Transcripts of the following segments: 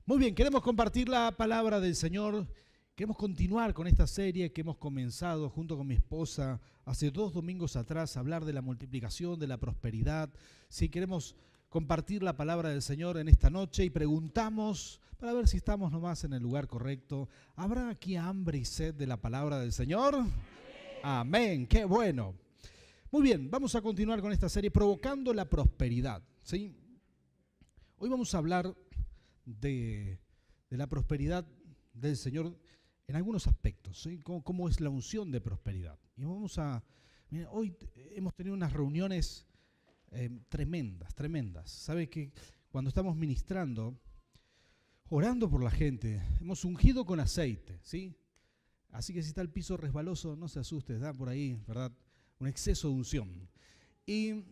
Muy bien, queremos compartir la palabra del Señor. Queremos continuar con esta serie que hemos comenzado junto con mi esposa hace 2 domingos atrás, hablar de la multiplicación, de la prosperidad. Sí, queremos compartir la palabra del Señor en esta noche y preguntamos, para ver si estamos nomás en el lugar correcto, ¿habrá aquí hambre y sed de la palabra del Señor? Amén, qué bueno. Muy bien, vamos a continuar con esta serie, Provocando la Prosperidad. ¿Sí? Hoy vamos a hablar de la prosperidad del Señor en algunos aspectos, ¿sí? ¿Cómo es la unción de prosperidad? Y mira, hoy hemos tenido unas reuniones tremendas. ¿Sabe que cuando estamos ministrando, orando por la gente, hemos ungido con aceite, ¿sí? Así que si está el piso resbaloso, no se asuste, está por ahí, ¿verdad? Un exceso de unción. Y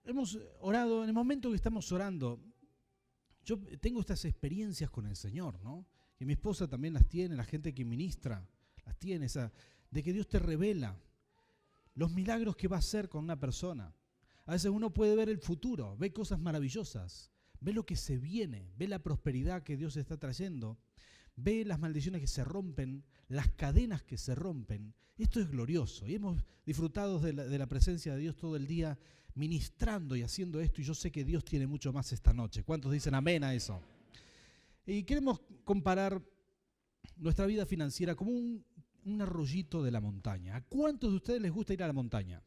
hemos orado, en el momento que estamos orando, yo tengo estas experiencias con el Señor, ¿no? Que mi esposa también las tiene, la gente que ministra las tiene, de que Dios te revela los milagros que va a hacer con una persona. A veces uno puede ver el futuro, ve cosas maravillosas, ve lo que se viene, ve la prosperidad que Dios está trayendo, ve las maldiciones que se rompen, las cadenas que se rompen. Esto es glorioso y hemos disfrutado de la presencia de Dios todo el día ministrando y haciendo esto, y yo sé que Dios tiene mucho más esta noche. ¿Cuántos dicen amén a eso? Y queremos comparar nuestra vida financiera como un arroyito de la montaña. ¿A cuántos de ustedes les gusta ir a la montaña?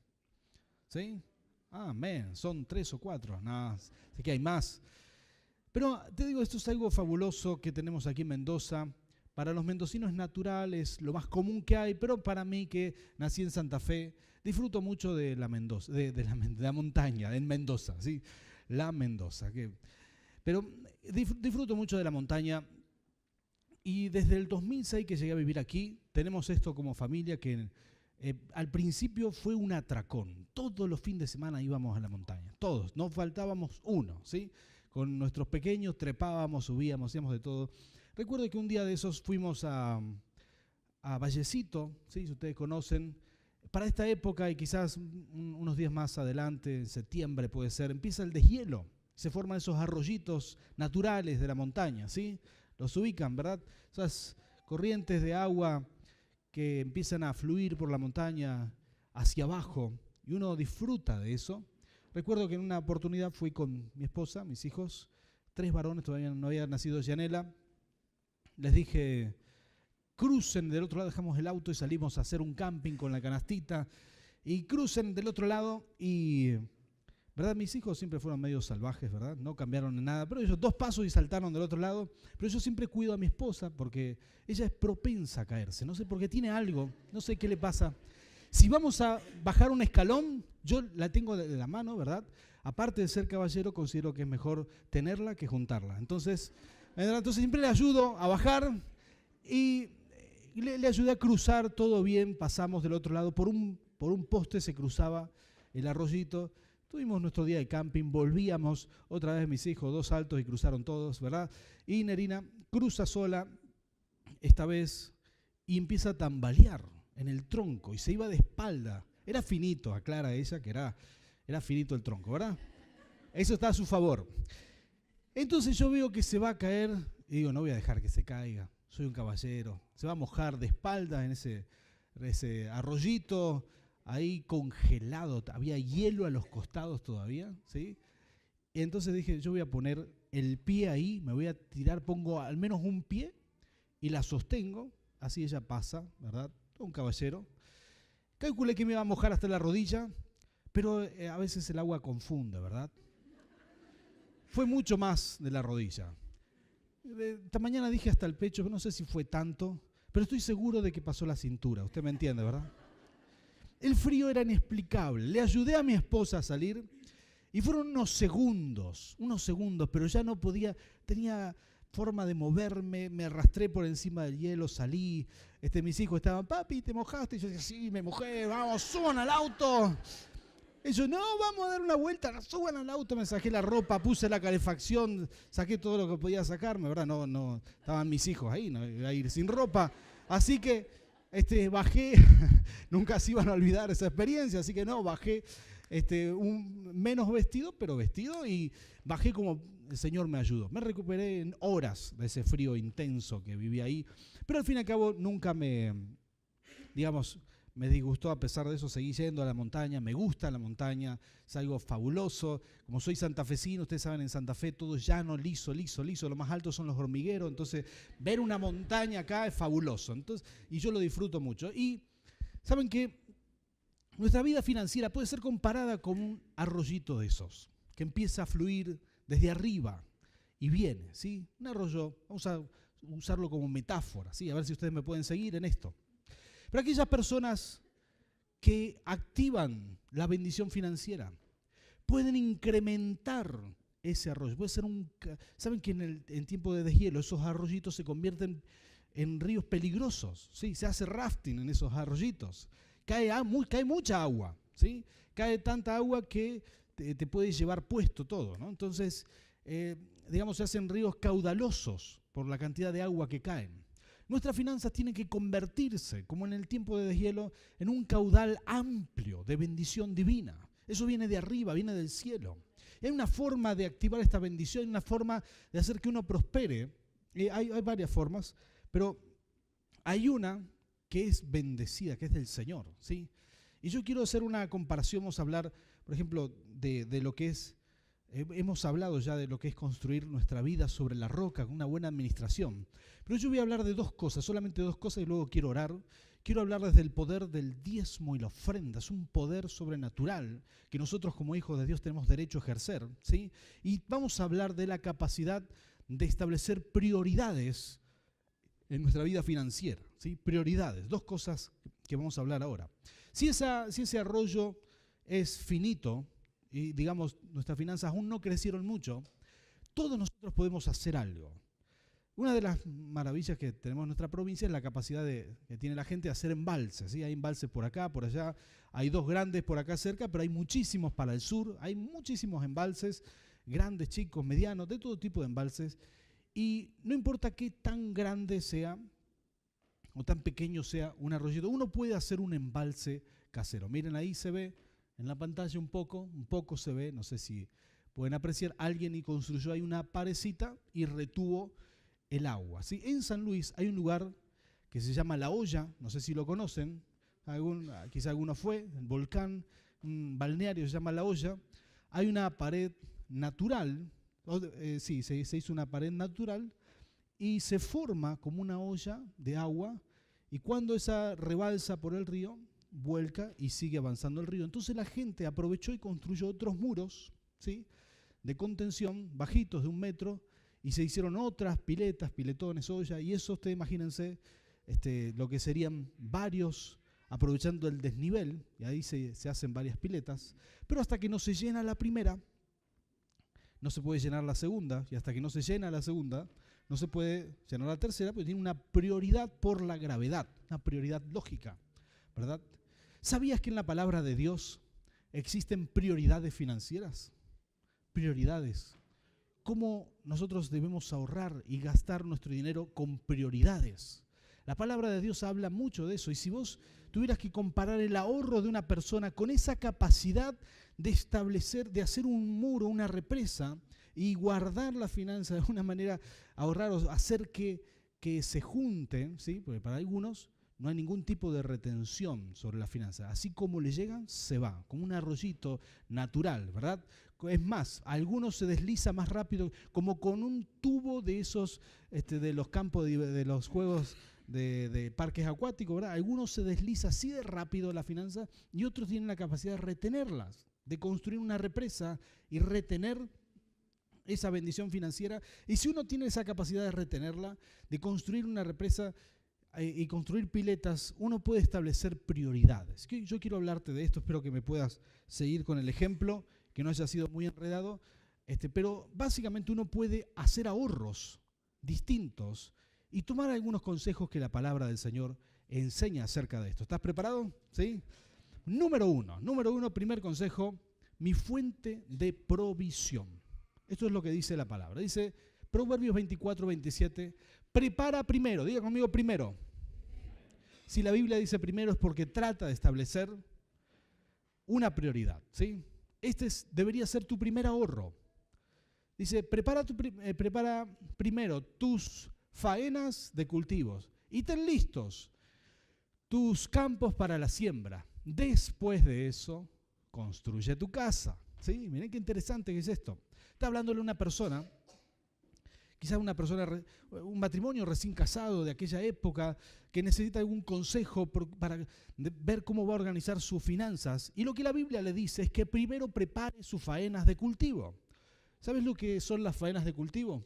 ¿Sí? Amén, son 3 o 4, no, sé que hay más. Pero te digo, esto es algo fabuloso que tenemos aquí en Mendoza. Para los mendocinos es natural, es lo más común que hay, pero para mí, que nací en Santa Fe, disfruto mucho de la Mendoza, de la montaña, en Mendoza, ¿sí? La Mendoza. Pero disfruto mucho de la montaña, y desde el 2006 que llegué a vivir aquí, tenemos esto como familia que al principio fue un atracón. Todos los fines de semana íbamos a la montaña, todos, no faltábamos uno, ¿sí? Con nuestros pequeños trepábamos, subíamos, hacíamos de todo. Recuerdo que un día de esos fuimos a Vallecito, ¿sí? Si ustedes conocen, para esta época y quizás unos días más adelante, en septiembre puede ser, empieza el deshielo, se forman esos arroyitos naturales de la montaña, ¿sí? Los ubican, ¿verdad? Esas corrientes de agua que empiezan a fluir por la montaña hacia abajo, y uno disfruta de eso. Recuerdo que en una oportunidad fui con mi esposa, mis hijos, 3 varones, todavía no había nacido Yanela. Les dije, crucen del otro lado, dejamos el auto y salimos a hacer un camping con la canastita, y crucen del otro lado, y ¿verdad? Mis hijos siempre fueron medio salvajes, ¿verdad? No cambiaron en nada, pero ellos 2 pasos y saltaron del otro lado. Pero yo siempre cuido a mi esposa porque ella es propensa a caerse, no sé por qué, tiene algo, no sé qué le pasa. Si vamos a bajar un escalón, yo la tengo de la mano, ¿verdad? Aparte de ser caballero, considero que es mejor tenerla que juntarla. Entonces siempre le ayudo a bajar y le ayudé a cruzar, todo bien, pasamos del otro lado, por un poste se cruzaba el arroyito. Tuvimos nuestro día de camping, volvíamos, otra vez mis hijos, 2 saltos y cruzaron todos, ¿verdad? Y Nerina cruza sola, esta vez, y empieza a tambalear en el tronco, y se iba de espalda. Era finito, aclara ella que era finito el tronco, ¿verdad? Eso está a su favor. Entonces yo veo que se va a caer, y digo, no voy a dejar que se caiga, soy un caballero. Se va a mojar de espalda en ese arroyito, ahí congelado, había hielo a los costados todavía, ¿sí? Y entonces dije, yo voy a poner el pie ahí, me voy a tirar, pongo al menos un pie y la sostengo, así ella pasa, ¿verdad? Un caballero. Calculé que me iba a mojar hasta la rodilla, pero a veces el agua confunde, ¿verdad? Fue mucho más de la rodilla. Esta mañana dije hasta el pecho, no sé si fue tanto, pero estoy seguro de que pasó la cintura, usted me entiende, ¿verdad? El frío era inexplicable. Le ayudé a mi esposa a salir y fueron unos segundos, pero ya no podía, tenía forma de moverme, me arrastré por encima del hielo, salí. Mis hijos estaban, papi, ¿te mojaste? Y yo decía, sí, me mojé, vamos, suban al auto. Ellos, no, vamos a dar una vuelta, suban al auto. Me saqué la ropa, puse la calefacción, saqué todo lo que podía sacarme, ¿verdad? No, estaban mis hijos ahí, no iba a ir sin ropa. Así que bajé, nunca se iban a olvidar esa experiencia, así que no, bajé menos vestido, pero vestido, y bajé como el Señor me ayudó. Me recuperé en horas de ese frío intenso que viví ahí, pero al fin y al cabo nunca me disgustó. A pesar de eso seguí yendo a la montaña, me gusta la montaña, es algo fabuloso. Como soy santafesino, ustedes saben, en Santa Fe todo es llano, liso, lo más alto son los hormigueros, entonces ver una montaña acá es fabuloso. Entonces, y yo lo disfruto mucho. Y saben que nuestra vida financiera puede ser comparada con un arroyito de esos, que empieza a fluir desde arriba y viene, ¿sí? Un arroyo, vamos a usarlo como metáfora, ¿sí? A ver si ustedes me pueden seguir en esto. Pero aquellas personas que activan la bendición financiera pueden incrementar ese arroyo. Puede ser ¿saben que en tiempo de deshielo esos arroyitos se convierten en ríos peligrosos? ¿Sí? Se hace rafting en esos arroyitos. Cae mucha agua, ¿sí? Cae tanta agua que te puede llevar puesto todo, ¿no? Entonces, se hacen ríos caudalosos por la cantidad de agua que caen. Nuestras finanzas tienen que convertirse, como en el tiempo de deshielo, en un caudal amplio de bendición divina. Eso viene de arriba, viene del cielo. Y hay una forma de activar esta bendición, hay una forma de hacer que uno prospere. Hay varias formas, pero hay una que es bendecida, que es del Señor, ¿sí? Y yo quiero hacer una comparación. Vamos a hablar, por ejemplo, de lo que es, hemos hablado ya de lo que es construir nuestra vida sobre la roca, con una buena administración. Pero yo voy a hablar de dos cosas, solamente dos cosas, y luego quiero orar. Quiero hablarles del poder del diezmo y la ofrenda. Es un poder sobrenatural que nosotros como hijos de Dios tenemos derecho a ejercer, ¿sí? Y vamos a hablar de la capacidad de establecer prioridades en nuestra vida financiera, ¿sí? Prioridades, dos cosas que vamos a hablar ahora. Si ese arroyo es finito y nuestras finanzas aún no crecieron mucho, todos nosotros podemos hacer algo. Una de las maravillas que tenemos en nuestra provincia es la capacidad que tiene la gente de hacer embalses, ¿sí? Hay embalses por acá, por allá, hay dos grandes por acá cerca, pero hay muchísimos para el sur, hay muchísimos embalses, grandes, chicos, medianos, de todo tipo de embalses. Y no importa qué tan grande sea o tan pequeño sea un arroyito, uno puede hacer un embalse casero. Miren, ahí se ve en la pantalla un poco se ve, no sé si pueden apreciar, alguien y construyó ahí una parecita y retuvo el agua, ¿sí? En San Luis hay un lugar que se llama La Olla, no sé si lo conocen, quizá alguno fue, el volcán, un balneario se llama La Olla. Hay una pared natural, se hizo una pared natural y se forma como una olla de agua, y cuando esa rebalsa por el río, vuelca y sigue avanzando el río. Entonces la gente aprovechó y construyó otros muros, ¿sí?, de contención, bajitos de 1 metro, y se hicieron otras piletas, piletones, ollas, y eso ustedes imagínense lo que serían varios, aprovechando el desnivel, y ahí se hacen varias piletas, pero hasta que no se llena la primera, no se puede llenar la segunda, y hasta que no se llena la segunda, no se puede llenar la tercera, porque tiene una prioridad por la gravedad, una prioridad lógica, ¿verdad? ¿Sabías que en la palabra de Dios existen prioridades financieras? Prioridades. ¿Cómo nosotros debemos ahorrar y gastar nuestro dinero con prioridades? La palabra de Dios habla mucho de eso, y si vos tuvieras que comparar el ahorro de una persona con esa capacidad de establecer, de hacer un muro, una represa, y guardar la finanza de una manera, ahorrar o hacer que se junten, ¿sí? Porque para algunos no hay ningún tipo de retención sobre la finanza. Así como le llegan, se va, como un arroyito natural, ¿verdad? Es más, algunos se desliza más rápido, como con un tubo de esos, de los campos, de los juegos de parques acuáticos, ¿verdad? Algunos se desliza así de rápido la finanza, y otros tienen la capacidad de retenerlas, de construir una represa y retener esa bendición financiera. Y si uno tiene esa capacidad de retenerla, de construir una represa y construir piletas, uno puede establecer prioridades. Yo quiero hablarte de esto, espero que me puedas seguir con el ejemplo, que no haya sido muy enredado, pero básicamente uno puede hacer ahorros distintos y tomar algunos consejos que la palabra del Señor enseña acerca de esto. ¿Estás preparado? ¿Sí? Número uno, primer consejo, mi fuente de provisión. Esto es lo que dice la palabra. Dice Proverbios 24:27, prepara primero, diga conmigo primero. Si la Biblia dice primero es porque trata de establecer una prioridad, ¿sí? Debería ser tu primer ahorro. Dice, prepara primero tus faenas de cultivos y ten listos tus campos para la siembra. Después de eso, construye tu casa. ¿Sí? Miren qué interesante que es esto. Está hablándole una persona, quizás un matrimonio recién casado de aquella época, que necesita algún consejo para ver cómo va a organizar sus finanzas. Y lo que la Biblia le dice es que primero prepare sus faenas de cultivo. ¿Sabes lo que son las faenas de cultivo?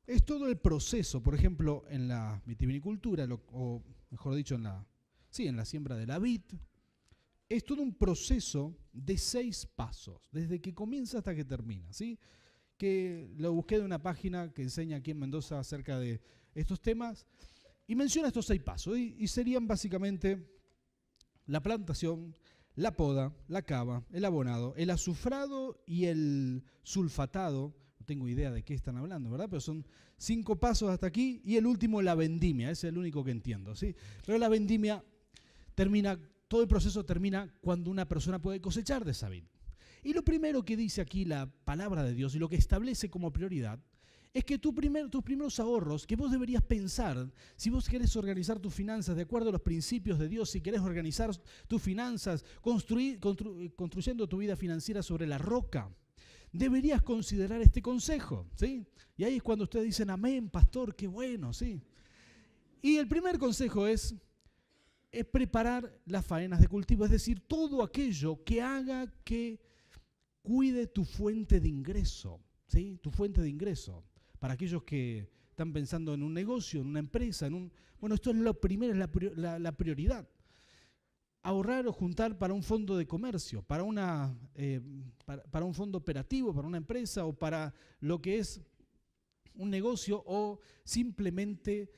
Es todo el proceso, por ejemplo, en la vitivinicultura, o mejor dicho, en la siembra de la vid. Es todo un proceso de 6 pasos, desde que comienza hasta que termina, ¿sí? Que lo busqué de una página que enseña aquí en Mendoza acerca de estos temas, y menciona estos 6 pasos, y serían básicamente la plantación, la poda, la cava, el abonado, el azufrado y el sulfatado. No tengo idea de qué están hablando, ¿verdad? Pero son 5 pasos hasta aquí, y el último, la vendimia, es el único que entiendo, ¿sí? Pero la vendimia todo el proceso termina cuando una persona puede cosechar de esa vid. Y lo primero que dice aquí la palabra de Dios y lo que establece como prioridad es que tus primeros ahorros, que vos deberías pensar, si vos querés organizar tus finanzas de acuerdo a los principios de Dios, si querés organizar tus finanzas construyendo tu vida financiera sobre la roca, deberías considerar este consejo, ¿sí? Y ahí es cuando ustedes dicen, amén, pastor, qué bueno, ¿sí? Y el primer consejo es preparar las faenas de cultivo, es decir, todo aquello que haga que cuide tu fuente de ingreso, ¿sí? Tu fuente de ingreso. Para aquellos que están pensando en un negocio, en una empresa, bueno, esto es lo primero, es la prioridad. Ahorrar o juntar para un fondo de comercio, para un fondo operativo, para una empresa o para lo que es un negocio, o simplemente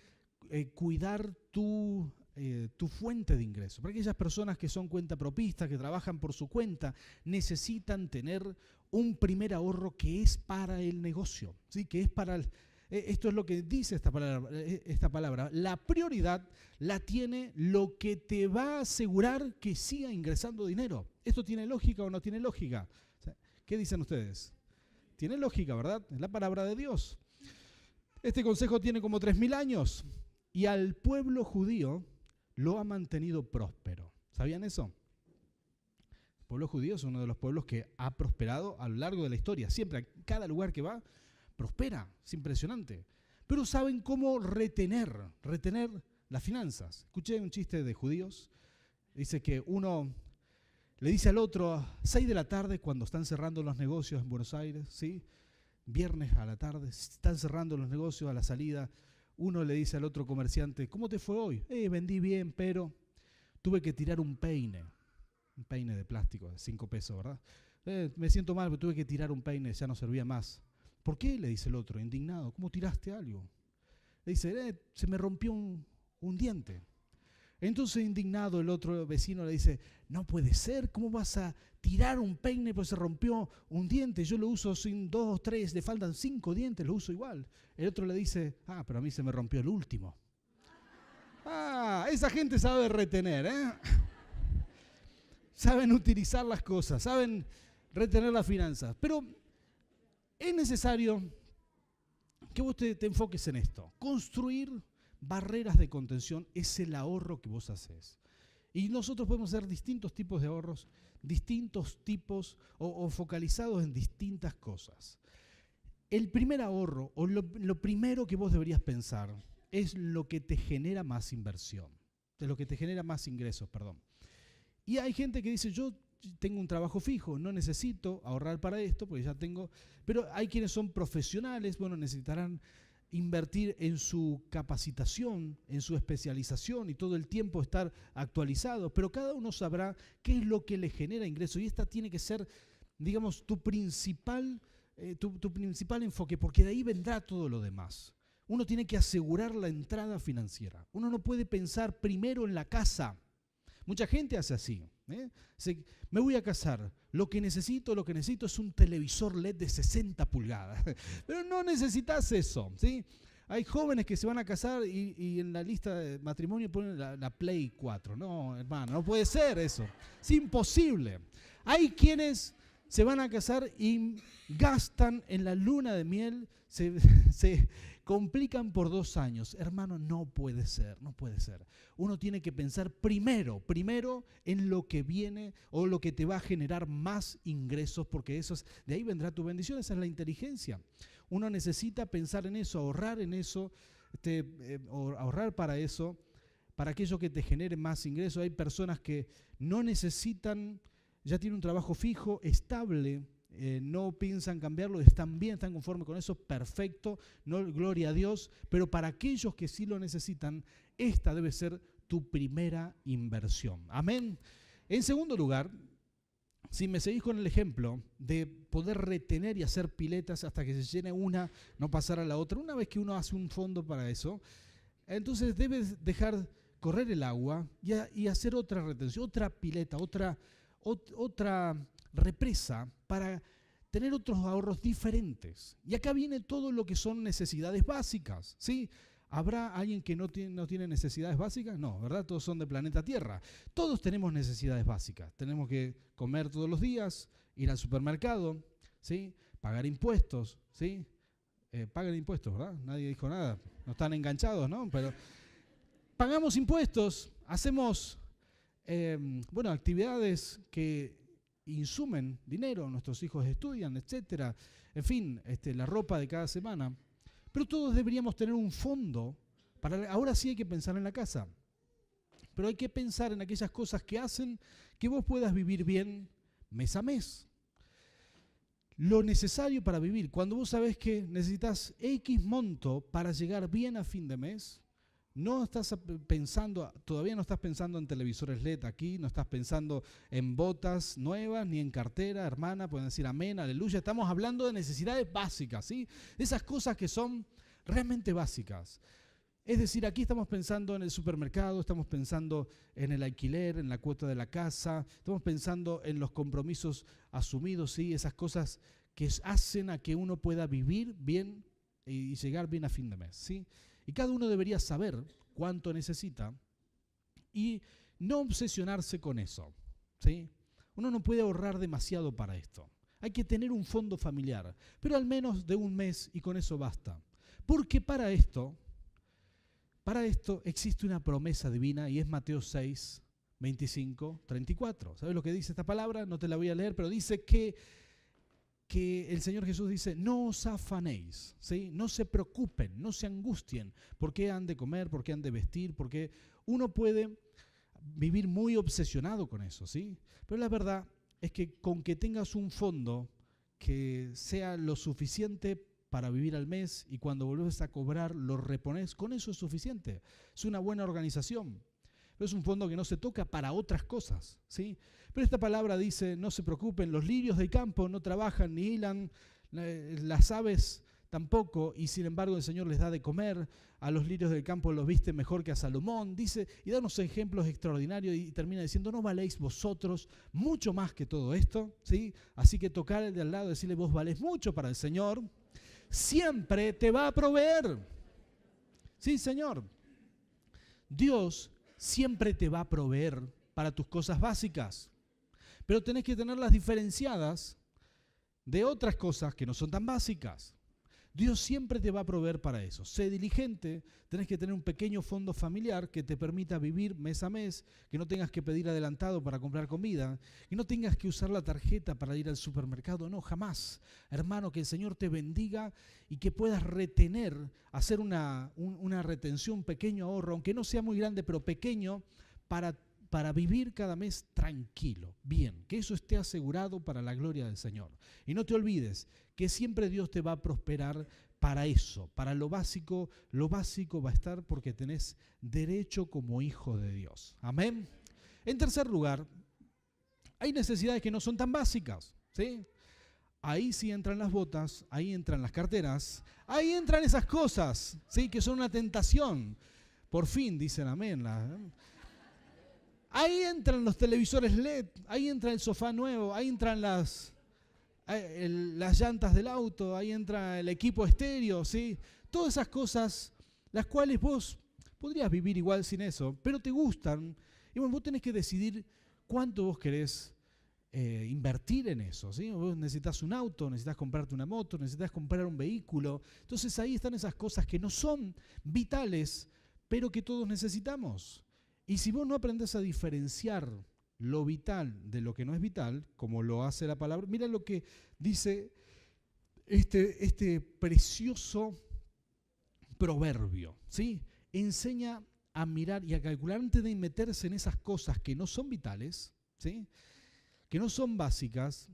cuidar tu fuente de ingreso. Para aquellas personas que son cuentapropistas, que trabajan por su cuenta, necesitan tener un primer ahorro que es para el negocio, ¿sí? Que es para esto es lo que dice esta palabra. La prioridad la tiene lo que te va a asegurar que siga ingresando dinero. ¿Esto tiene lógica o no tiene lógica? ¿Qué dicen ustedes? Tiene lógica, ¿verdad? Es la palabra de Dios. Este consejo tiene como 3000 años y al pueblo judío lo ha mantenido próspero. ¿Sabían eso? El pueblo judío es uno de los pueblos que ha prosperado a lo largo de la historia. Siempre, a cada lugar que va, prospera. Es impresionante. Pero saben cómo retener las finanzas. Escuché un chiste de judíos. Dice que uno le dice al otro, 6 de la tarde, cuando están cerrando los negocios en Buenos Aires, ¿sí? Viernes a la tarde, están cerrando los negocios a la salida. Uno le dice al otro comerciante, ¿cómo te fue hoy? Vendí bien, pero tuve que tirar un peine de plástico de 5 pesos, ¿verdad? Me siento mal, pero tuve que tirar un peine, ya no servía más. ¿Por qué? Le dice el otro, indignado. ¿Cómo tiraste algo? Le dice, se me rompió un diente. Entonces, indignado, el otro vecino le dice, no puede ser, ¿cómo vas a tirar un peine porque se rompió un diente? Yo lo uso sin 2 o 3, le faltan 5 dientes, lo uso igual. El otro le dice, pero a mí se me rompió el último. Esa gente sabe retener, ¿eh? Saben utilizar las cosas, saben retener las finanzas. Pero es necesario que vos te enfoques en esto. Construir barreras de contención es el ahorro que vos haces. Y nosotros podemos hacer distintos tipos de ahorros, distintos tipos o focalizados en distintas cosas. El primer ahorro, o lo primero que vos deberías pensar, es lo que te genera más inversión, es lo que te genera más ingresos, perdón. Y hay gente que dice, yo tengo un trabajo fijo, no necesito ahorrar para esto, porque ya tengo, pero hay quienes son profesionales, bueno, necesitarán invertir en su capacitación, en su especialización y todo el tiempo estar actualizado, pero cada uno sabrá qué es lo que le genera ingreso y esta tiene que ser, digamos, tu principal enfoque, porque de ahí vendrá todo lo demás. Uno tiene que asegurar la entrada financiera. Uno no puede pensar primero en la casa. Mucha gente hace así. Me voy a casar. Lo que necesito es un televisor LED de 60 pulgadas. Pero no necesitas eso, ¿sí? Hay jóvenes que se van a casar y en la lista de matrimonio ponen la Play 4. No, hermano, no puede ser eso. Es imposible. Hay quienes se van a casar y gastan en la luna de miel, se complican por 2 años. Hermano, no puede ser, no puede ser. Uno tiene que pensar primero en lo que viene o lo que te va a generar más ingresos, porque de ahí vendrá tu bendición. Esa es la inteligencia. Uno necesita pensar en eso, ahorrar en eso, ahorrar para eso, para aquello que te genere más ingresos. Hay personas que no necesitan, ya tienen un trabajo fijo, estable, no piensan cambiarlo, están bien, están conformes con eso, perfecto, no, gloria a Dios, pero para aquellos que sí lo necesitan, esta debe ser tu primera inversión. Amén. En segundo lugar, si me seguís con el ejemplo de poder retener y hacer piletas hasta que se llene una, no pasar a la otra, una vez que uno hace un fondo para eso, entonces debes dejar correr el agua y hacer otra retención, otra pileta, otra represa para tener otros ahorros diferentes. Y acá viene todo lo que son necesidades básicas, ¿sí? ¿Habrá alguien que no tiene necesidades básicas? No, ¿verdad? Todos son de planeta Tierra. Todos tenemos necesidades básicas. Tenemos que comer todos los días, ir al supermercado, ¿sí? Pagar impuestos, ¿sí? Pagan impuestos, ¿verdad? Nadie dijo nada. No están enganchados, ¿no? Pero pagamos impuestos, hacemos actividades que insumen dinero, nuestros hijos estudian, etcétera. En fin, la ropa de cada semana. Pero todos deberíamos tener un fondo. Ahora sí hay que pensar en la casa. Pero hay que pensar en aquellas cosas que hacen que vos puedas vivir bien mes a mes. Lo necesario para vivir. Cuando vos sabés que necesitas X monto para llegar bien a fin de mes, todavía no estás pensando en televisores LED aquí, no estás pensando en botas nuevas, ni en cartera, hermana, pueden decir amén, aleluya. Estamos hablando de necesidades básicas, ¿sí? Esas cosas que son realmente básicas. Es decir, aquí estamos pensando en el supermercado, estamos pensando en el alquiler, en la cuota de la casa, estamos pensando en los compromisos asumidos, ¿sí? Esas cosas que hacen a que uno pueda vivir bien y llegar bien a fin de mes, ¿sí? Y cada uno debería saber cuánto necesita y no obsesionarse con eso, ¿sí? Uno no puede ahorrar demasiado para esto. Hay que tener un fondo familiar, pero al menos de un mes y con eso basta. Porque para esto existe una promesa divina y es Mateo 6, 25, 34. ¿Sabes lo que dice esta palabra? No te la voy a leer, pero dice que el Señor Jesús dice, no os afanéis, ¿sí? No se preocupen, no se angustien, por qué han de comer, por qué han de vestir, porque uno puede vivir muy obsesionado con eso, ¿sí? Pero la verdad es que con que tengas un fondo que sea lo suficiente para vivir al mes y cuando volvés a cobrar lo reponés, con eso es suficiente. Es una buena organización. Pero es un fondo que no se toca para otras cosas, ¿sí? Pero esta palabra dice, no se preocupen, los lirios del campo no trabajan ni hilan, las aves tampoco, y sin embargo el Señor les da de comer, a los lirios del campo los viste mejor que a Salomón, dice, y da unos ejemplos extraordinarios y termina diciendo, ¿no valéis vosotros mucho más que todo esto? ¿Sí? Así que tocar el de al lado, decirle, vos valés mucho para el Señor, siempre te va a proveer. Sí, Señor. Dios siempre te va a proveer para tus cosas básicas, pero tenés que tenerlas diferenciadas de otras cosas que no son tan básicas. Dios siempre te va a proveer para eso. Sé diligente, tenés que tener un pequeño fondo familiar que te permita vivir mes a mes, que no tengas que pedir adelantado para comprar comida, que no tengas que usar la tarjeta para ir al supermercado, no, jamás. Hermano, que el Señor te bendiga y que puedas retener, hacer una retención, un pequeño ahorro, aunque no sea muy grande, pero pequeño, para vivir cada mes tranquilo, bien, que eso esté asegurado para la gloria del Señor. Y no te olvides que siempre Dios te va a prosperar para eso, para lo básico va a estar porque tenés derecho como hijo de Dios. Amén. En tercer lugar, hay necesidades que no son tan básicas, ¿sí? Ahí sí entran las botas, ahí entran las carteras, ahí entran esas cosas, ¿sí? Que son una tentación. Por fin dicen amén. Ahí entran los televisores LED, ahí entra el sofá nuevo, ahí entran las llantas del auto, ahí entra el equipo estéreo, ¿sí? Todas esas cosas, las cuales vos podrías vivir igual sin eso, pero te gustan. Y bueno, vos tenés que decidir cuánto vos querés invertir en eso, ¿sí? Vos necesitas un auto, necesitas comprarte una moto, necesitas comprar un vehículo. Entonces ahí están esas cosas que no son vitales, pero que todos necesitamos. Y si vos no aprendés a diferenciar lo vital de lo que no es vital, como lo hace la palabra, mira lo que dice este precioso proverbio, ¿sí? Enseña a mirar y a calcular antes de meterse en esas cosas que no son vitales, ¿sí? Que no son básicas.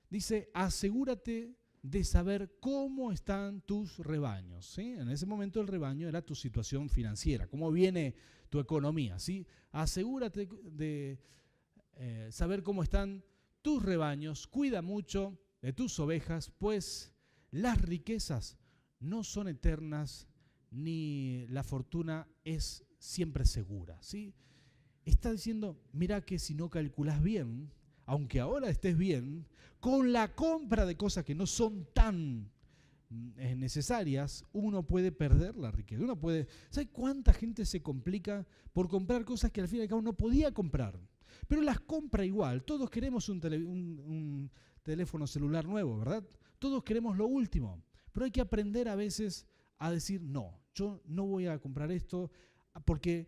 Dice, asegúrate de saber cómo están tus rebaños, ¿sí? En ese momento el rebaño era tu situación financiera, cómo viene tu economía, ¿sí? Asegúrate de saber cómo están tus rebaños, cuida mucho de tus ovejas, pues las riquezas no son eternas, ni la fortuna es siempre segura, ¿sí? Está diciendo, mira que si no calculás bien, aunque ahora estés bien, con la compra de cosas que no son tan necesarias, uno puede perder la riqueza. Uno puede, ¿sabe cuánta gente se complica por comprar cosas que al fin y al cabo no podía comprar? Pero las compra igual. Todos queremos un teléfono celular nuevo, ¿verdad? Todos queremos lo último. Pero hay que aprender a veces a decir, no, yo no voy a comprar esto, porque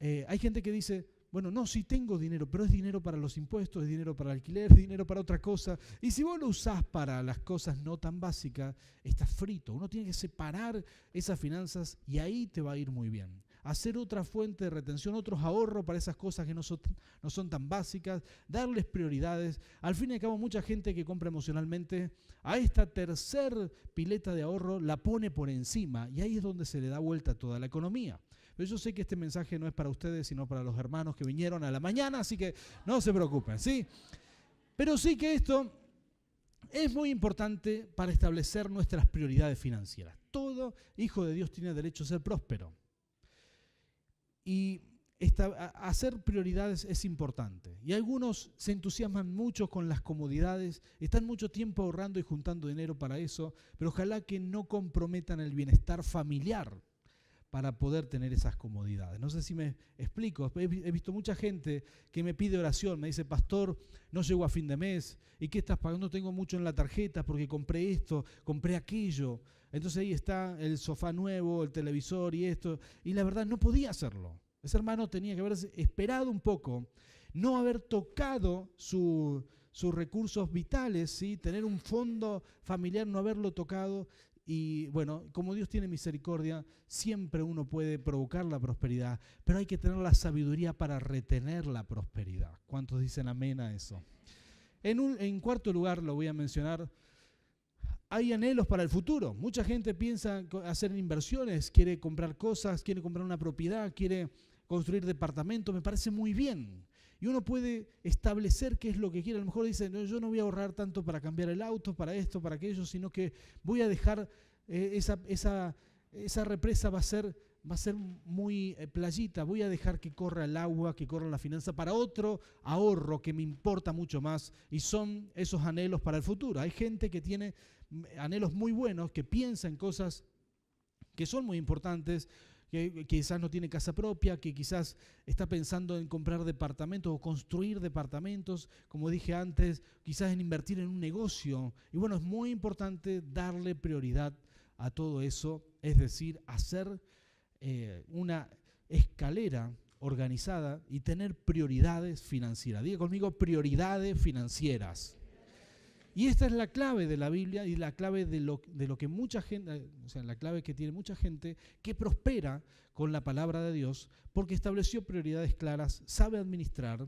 hay gente que dice, bueno, no, sí tengo dinero, pero es dinero para los impuestos, es dinero para el alquiler, es dinero para otra cosa. Y si vos lo usás para las cosas no tan básicas, estás frito. Uno tiene que separar esas finanzas y ahí te va a ir muy bien. Hacer otra fuente de retención, otros ahorros para esas cosas que no son tan básicas, darles prioridades. Al fin y al cabo, mucha gente que compra emocionalmente, a esta tercer pileta de ahorro la pone por encima y ahí es donde se le da vuelta toda la economía. Pero yo sé que este mensaje no es para ustedes, sino para los hermanos que vinieron a la mañana, así que no se preocupen, ¿sí? Pero sí que esto es muy importante para establecer nuestras prioridades financieras. Todo hijo de Dios tiene derecho a ser próspero. Y hacer prioridades es importante. Y algunos se entusiasman mucho con las comodidades, están mucho tiempo ahorrando y juntando dinero para eso, pero ojalá que no comprometan el bienestar familiar para poder tener esas comodidades. No sé si me explico. He visto mucha gente que me pide oración, me dice, pastor, no llego a fin de mes, ¿y qué estás pagando? Tengo mucho en la tarjeta porque compré esto, compré aquello. Entonces ahí está el sofá nuevo, el televisor y esto, y la verdad no podía hacerlo. Ese hermano tenía que haber esperado un poco, no haber tocado sus recursos vitales, ¿sí? Tener un fondo familiar, no haberlo tocado. Y bueno, como Dios tiene misericordia, siempre uno puede provocar la prosperidad, pero hay que tener la sabiduría para retener la prosperidad. ¿Cuántos dicen amén a eso? En cuarto lugar, lo voy a mencionar, hay anhelos para el futuro. Mucha gente piensa hacer inversiones, quiere comprar cosas, quiere comprar una propiedad, quiere construir departamentos, me parece muy bien. Y uno puede establecer qué es lo que quiere. A lo mejor dice, no, yo no voy a ahorrar tanto para cambiar el auto, para esto, para aquello, sino que voy a dejar esa represa va a ser muy playita, voy a dejar que corra el agua, que corra la finanza para otro ahorro que me importa mucho más, y son esos anhelos para el futuro. Hay gente que tiene anhelos muy buenos, que piensa en cosas que son muy importantes, que quizás no tiene casa propia, que quizás está pensando en comprar departamentos o construir departamentos, como dije antes, quizás en invertir en un negocio. Y bueno, es muy importante darle prioridad a todo eso, es decir, hacer una escalera organizada y tener prioridades financieras. Diga conmigo, prioridades financieras. Y esta es la clave de la Biblia y la clave de lo que mucha gente, o sea, la clave que tiene mucha gente que prospera con la palabra de Dios, porque estableció prioridades claras, sabe administrar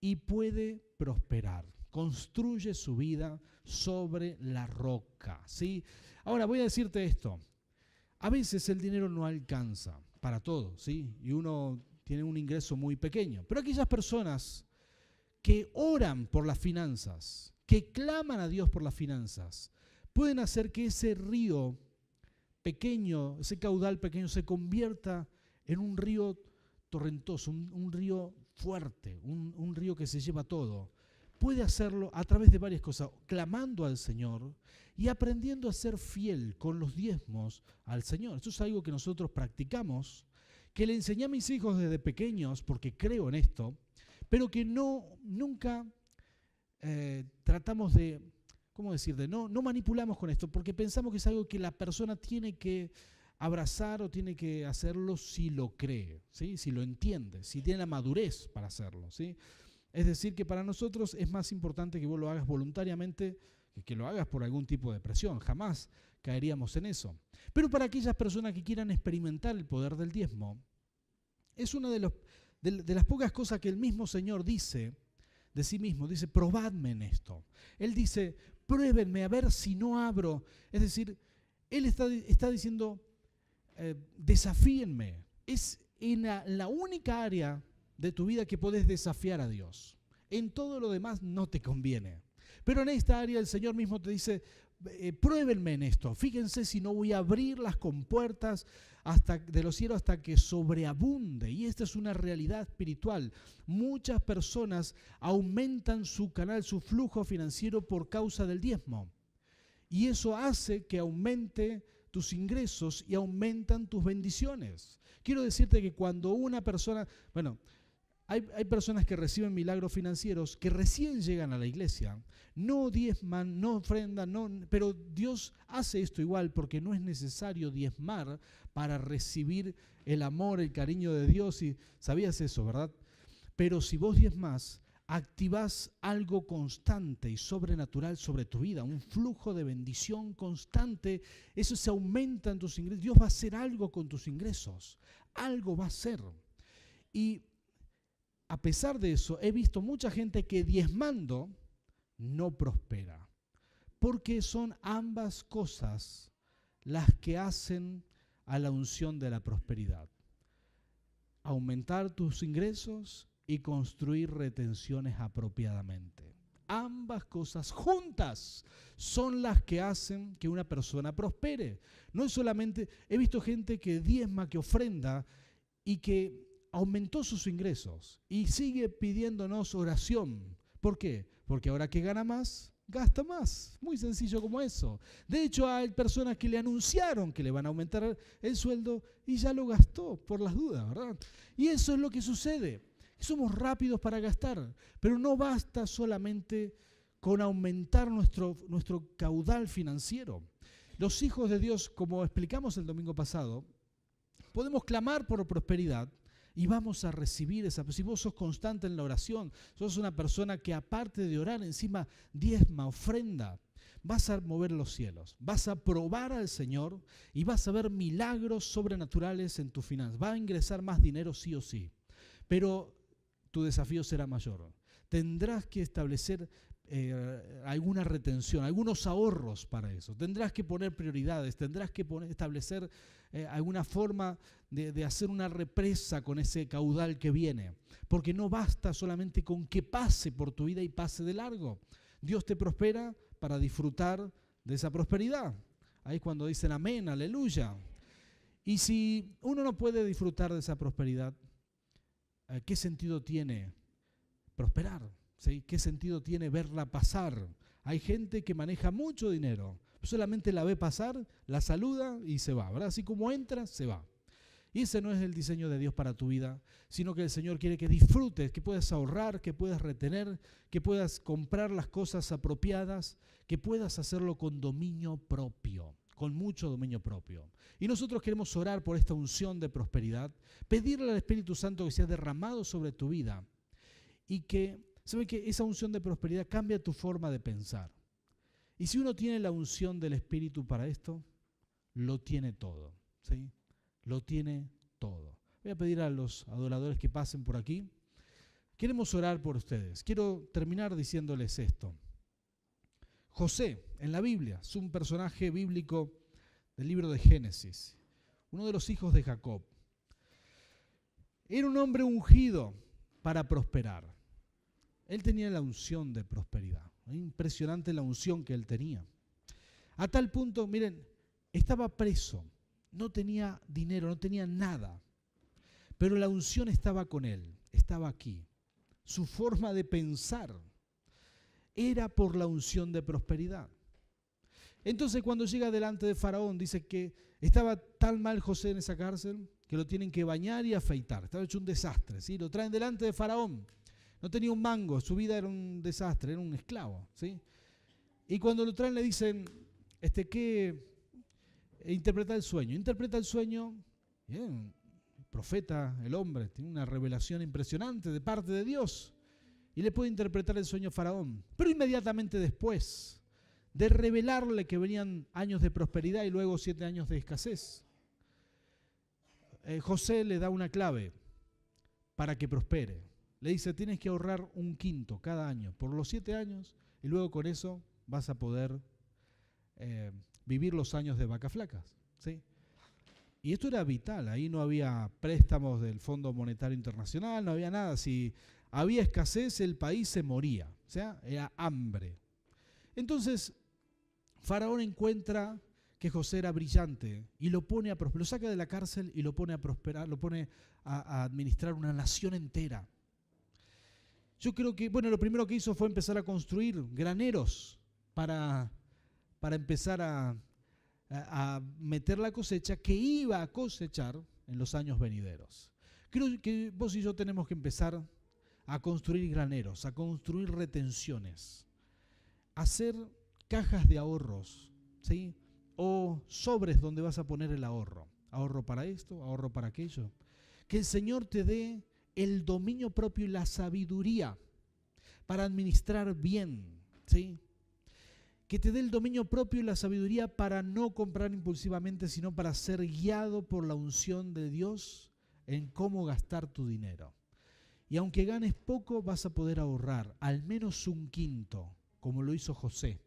y puede prosperar. Construye su vida sobre la roca, ¿sí? Ahora voy a decirte esto. A veces el dinero no alcanza para todo, ¿sí? Y uno tiene un ingreso muy pequeño. Pero aquellas personas que oran por las finanzas, que claman a Dios por las finanzas, pueden hacer que ese río pequeño, ese caudal pequeño, se convierta en un río torrentoso, un río fuerte, un río que se lleva todo. Puede hacerlo a través de varias cosas, clamando al Señor y aprendiendo a ser fiel con los diezmos al Señor. Esto es algo que nosotros practicamos, que le enseñé a mis hijos desde pequeños, porque creo en esto, pero que nunca tratamos de, ¿cómo decir? No manipulamos con esto, porque pensamos que es algo que la persona tiene que abrazar o tiene que hacerlo si lo cree, ¿sí? Si lo entiende, si tiene la madurez para hacerlo, ¿sí? Es decir, que para nosotros es más importante que vos lo hagas voluntariamente que lo hagas por algún tipo de presión. Jamás caeríamos en eso. Pero para aquellas personas que quieran experimentar el poder del diezmo, es una de las pocas cosas que el mismo Señor dice de sí mismo. Dice, probadme en esto. Él dice, pruébenme a ver si no abro. Es decir, Él está diciendo, desafíenme. Es en la única área de tu vida que podés desafiar a Dios. En todo lo demás no te conviene. Pero en esta área el Señor mismo te dice, pruébenme en esto. Fíjense si no voy a abrir las compuertas de los cielos hasta que sobreabunde. Y esta es una realidad espiritual. Muchas personas aumentan su canal, su flujo financiero por causa del diezmo. Y eso hace que aumente tus ingresos y aumentan tus bendiciones. Quiero decirte que cuando una persona, hay personas que reciben milagros financieros que recién llegan a la iglesia, no diezman, no ofrendan, pero Dios hace esto igual porque no es necesario diezmar para recibir el amor, el cariño de Dios. Y sabías eso, ¿verdad? Pero si vos diezmás, activás algo constante y sobrenatural sobre tu vida, un flujo de bendición constante. Eso se aumenta en tus ingresos. Dios va a hacer algo con tus ingresos, algo va a hacer. Y a pesar de eso, he visto mucha gente que diezmando no prospera, porque son ambas cosas las que hacen a la unción de la prosperidad. Aumentar tus ingresos y construir retenciones apropiadamente. Ambas cosas juntas son las que hacen que una persona prospere. No es solamente, he visto gente que diezma, que ofrenda y que aumentó sus ingresos y sigue pidiéndonos oración. ¿Por qué? Porque ahora que gana más, gasta más. Muy sencillo como eso. De hecho, hay personas que le anunciaron que le van a aumentar el sueldo y ya lo gastó por las dudas, ¿verdad? Y eso es lo que sucede. Somos rápidos para gastar, pero no basta solamente con aumentar nuestro caudal financiero. Los hijos de Dios, como explicamos el domingo pasado, podemos clamar por prosperidad y vamos a recibir esa. Si vos sos constante en la oración, sos una persona que aparte de orar encima diezma, ofrenda, vas a mover los cielos, vas a probar al Señor y vas a ver milagros sobrenaturales en tus finanzas. Va a ingresar más dinero sí o sí, pero tu desafío será mayor. Tendrás que establecer alguna retención, algunos ahorros para eso. Tendrás que poner prioridades, tendrás que establecer alguna forma de hacer una represa con ese caudal que viene. Porque no basta solamente con que pase por tu vida y pase de largo. Dios te prospera para disfrutar de esa prosperidad. Ahí es cuando dicen amén, aleluya. Y si uno no puede disfrutar de esa prosperidad, ¿qué sentido tiene prosperar? ¿Sí? ¿Qué sentido tiene verla pasar? Hay gente que maneja mucho dinero, solamente la ve pasar, la saluda y se va, ¿verdad? Así como entra, se va. Y ese no es el diseño de Dios para tu vida, sino que el Señor quiere que disfrutes, que puedas ahorrar, que puedas retener, que puedas comprar las cosas apropiadas, que puedas hacerlo con dominio propio, con mucho dominio propio. Y nosotros queremos orar por esta unción de prosperidad, pedirle al Espíritu Santo que sea derramado sobre tu vida y que, ¿saben qué? Esa unción de prosperidad cambia tu forma de pensar. Y si uno tiene la unción del Espíritu para esto, lo tiene todo, ¿sí? Lo tiene todo. Voy a pedir a los adoradores que pasen por aquí. Queremos orar por ustedes. Quiero terminar diciéndoles esto. José, en la Biblia, es un personaje bíblico del libro de Génesis, uno de los hijos de Jacob. Era un hombre ungido para prosperar. Él tenía la unción de prosperidad. Impresionante la unción que él tenía. A tal punto, miren, estaba preso. No tenía dinero, no tenía nada, pero la unción estaba con él, estaba aquí. Su forma de pensar era por la unción de prosperidad. Entonces cuando llega delante de Faraón, dice que estaba tan mal José en esa cárcel que lo tienen que bañar y afeitar. Estaba hecho un desastre, ¿sí? Lo traen delante de Faraón. no tenía un mango, su vida era un desastre, era un esclavo, ¿sí? Y cuando lo traen le dicen, ¿qué? Interpreta el sueño. Interpreta el sueño, bien, el profeta, el hombre, tiene una revelación impresionante de parte de Dios y le puede interpretar el sueño a Faraón. Pero inmediatamente después de revelarle que venían años de prosperidad y luego 7 años de escasez, José le da una clave para que prospere. Le dice, tienes que ahorrar 1/5 cada año por los 7 años y luego con eso vas a poder vivir los años de vacas flacas, ¿sí? Y esto era vital, ahí no había préstamos del Fondo Monetario Internacional, no había nada. Si había escasez, el país se moría, o sea, era hambre. Entonces, Faraón encuentra que José era brillante y lo pone a prosperar, lo saca de la cárcel y lo pone a prosperar, lo pone a administrar una nación entera. Yo creo que, bueno, lo primero que hizo fue empezar a construir graneros para empezar a meter la cosecha que iba a cosechar en los años venideros. Creo que vos y yo tenemos que empezar a construir graneros, a construir retenciones, a hacer cajas de ahorros, ¿sí? O sobres donde vas a poner el ahorro. Ahorro para esto, ahorro para aquello. Que el Señor te dé el dominio propio y la sabiduría para administrar bien, ¿sí? Que te dé el dominio propio y la sabiduría para no comprar impulsivamente, sino para ser guiado por la unción de Dios en cómo gastar tu dinero. Y aunque ganes poco, vas a poder ahorrar al menos 1/5, como lo hizo José.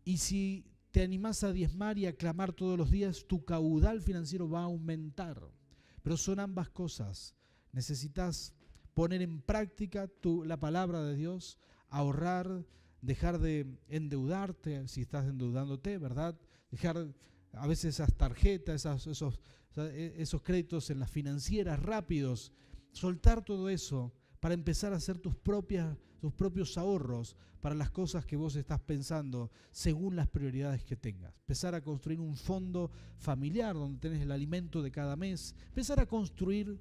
Y si te animás a diezmar y a clamar todos los días, tu caudal financiero va a aumentar. Pero son ambas cosas. Necesitas poner en práctica la palabra de Dios, ahorrar, dejar de endeudarte si estás endeudándote, ¿verdad? Dejar a veces esas tarjetas, esos créditos en las financieras rápidos, soltar todo eso para empezar a hacer tus propios ahorros para las cosas que vos estás pensando según las prioridades que tengas. Empezar a construir un fondo familiar donde tenés el alimento de cada mes. Empezar a construir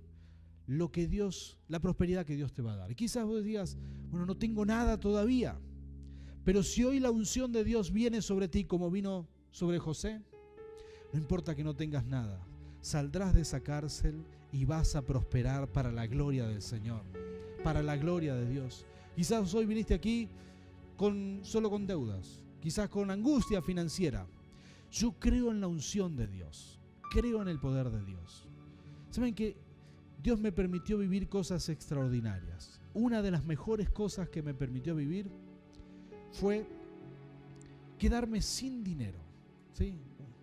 la prosperidad que Dios te va a dar. Y quizás vos digas, bueno, no tengo nada todavía. Pero si hoy la unción de Dios viene sobre ti como vino sobre José, no importa que no tengas nada, saldrás de esa cárcel y vas a prosperar para la gloria del Señor, para la gloria de Dios. Quizás hoy viniste aquí solo con deudas, quizás con angustia financiera. Yo creo en la unción de Dios, creo en el poder de Dios. ¿Saben que Dios me permitió vivir cosas extraordinarias? Una de las mejores cosas que me permitió vivir fue quedarme sin dinero, ¿sí?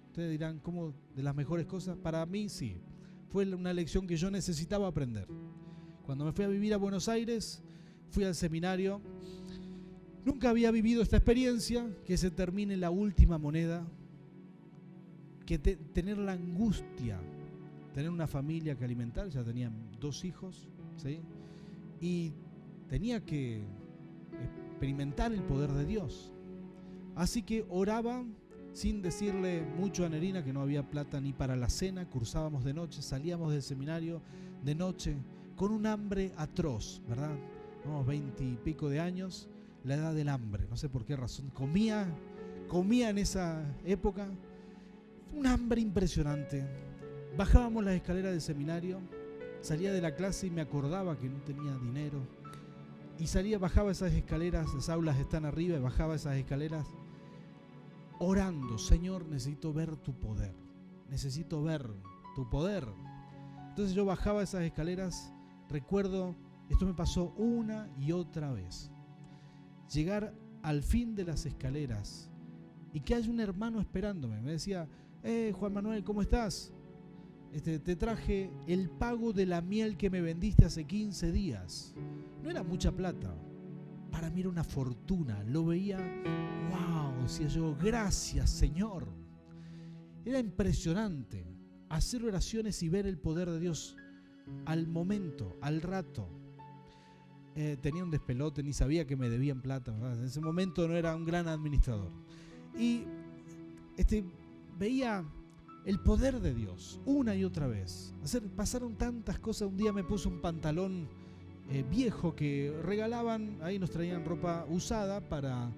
Ustedes dirán, ¿cómo de las mejores cosas? Para mí sí, fue una lección que yo necesitaba aprender. Cuando me fui a vivir a Buenos Aires, fui al seminario, nunca había vivido esta experiencia, que se termine la última moneda, que tener la angustia, tener una familia que alimentar, ya tenía 2 hijos, ¿sí? Y tenía que experimentar el poder de Dios. Así que oraba sin decirle mucho a Nerina que no había plata ni para la cena, cursábamos de noche, salíamos del seminario de noche con un hambre atroz, ¿verdad? Unos 20 y pico de años, la edad del hambre, no sé por qué razón, comía en esa época, un hambre impresionante. Bajábamos las escaleras del seminario, salía de la clase y me acordaba que no tenía dinero. Y bajaba esas escaleras, las aulas están arriba, y bajaba esas escaleras orando, Señor, necesito ver tu poder, necesito ver tu poder. Entonces yo bajaba esas escaleras, recuerdo, esto me pasó una y otra vez, llegar al fin de las escaleras y que haya un hermano esperándome. Me decía, Juan Manuel, ¿cómo estás? Te traje el pago de la miel que me vendiste hace 15 días. No era mucha plata, para mí era una fortuna. Lo veía, wow, decía yo, gracias Señor. Era impresionante hacer oraciones y ver el poder de Dios al momento, al rato. Tenía un despelote, ni sabía que me debían plata, ¿verdad? En ese momento no era un gran administrador. Y veía el poder de Dios una y otra vez. Pasaron tantas cosas. Un día me puse un pantalón viejo que regalaban, ahí nos traían ropa usada para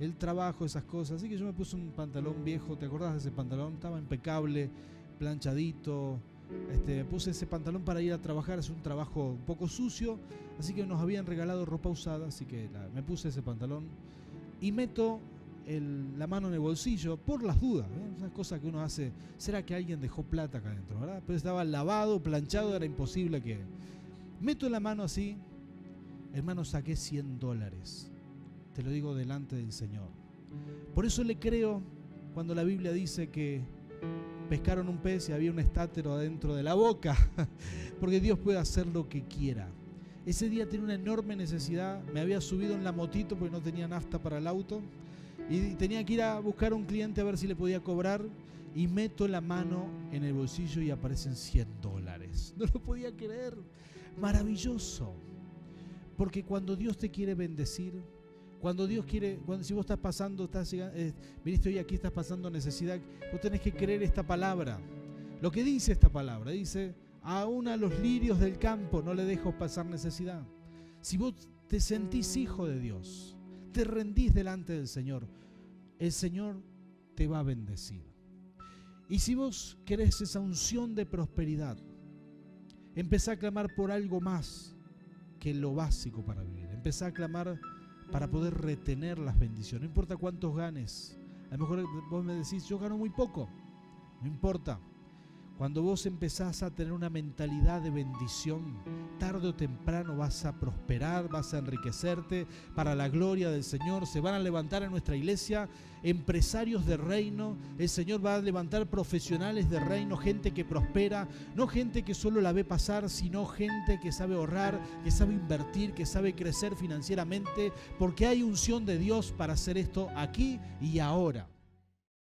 el trabajo, esas cosas. Así que yo me puse un pantalón viejo, ¿te acordás de ese pantalón? Estaba impecable, planchadito. Puse ese pantalón para ir a trabajar, es un trabajo un poco sucio, así que nos habían regalado ropa usada, así que me puse ese pantalón y meto la mano en el bolsillo por las dudas, esas cosas que uno hace. ¿Será que alguien dejó plata acá adentro, verdad? Pero estaba lavado, planchado, era imposible que... Meto la mano así, hermano, saqué $100, te lo digo delante del Señor. Por eso le creo cuando la Biblia dice que pescaron un pez y había un estátero adentro de la boca, porque Dios puede hacer lo que quiera. Ese día tenía una enorme necesidad, me había subido en la motito porque no tenía nafta para el auto y tenía que ir a buscar a un cliente a ver si le podía cobrar, y meto la mano en el bolsillo y aparecen $100. No lo podía creer, maravilloso, porque cuando Dios te quiere bendecir, cuando Dios quiere, si vos estás pasando, viniste hoy aquí, estás pasando necesidad, vos tenés que creer esta palabra. Lo que dice esta palabra, dice, aún a los lirios del campo no le dejo pasar necesidad. Si vos te sentís hijo de Dios, te rendís delante del Señor, el Señor te va a bendecir. Y si vos querés esa unción de prosperidad, empezá a clamar por algo más que lo básico para vivir. Empezá a clamar para poder retener las bendiciones. No importa cuántos ganes. A lo mejor vos me decís, yo gano muy poco. No importa. Cuando vos empezás a tener una mentalidad de bendición, tarde o temprano vas a prosperar, vas a enriquecerte para la gloria del Señor. Se van a levantar en nuestra iglesia empresarios de reino. El Señor va a levantar profesionales de reino, gente que prospera, no gente que solo la ve pasar, sino gente que sabe ahorrar, que sabe invertir, que sabe crecer financieramente, porque hay unción de Dios para hacer esto aquí y ahora.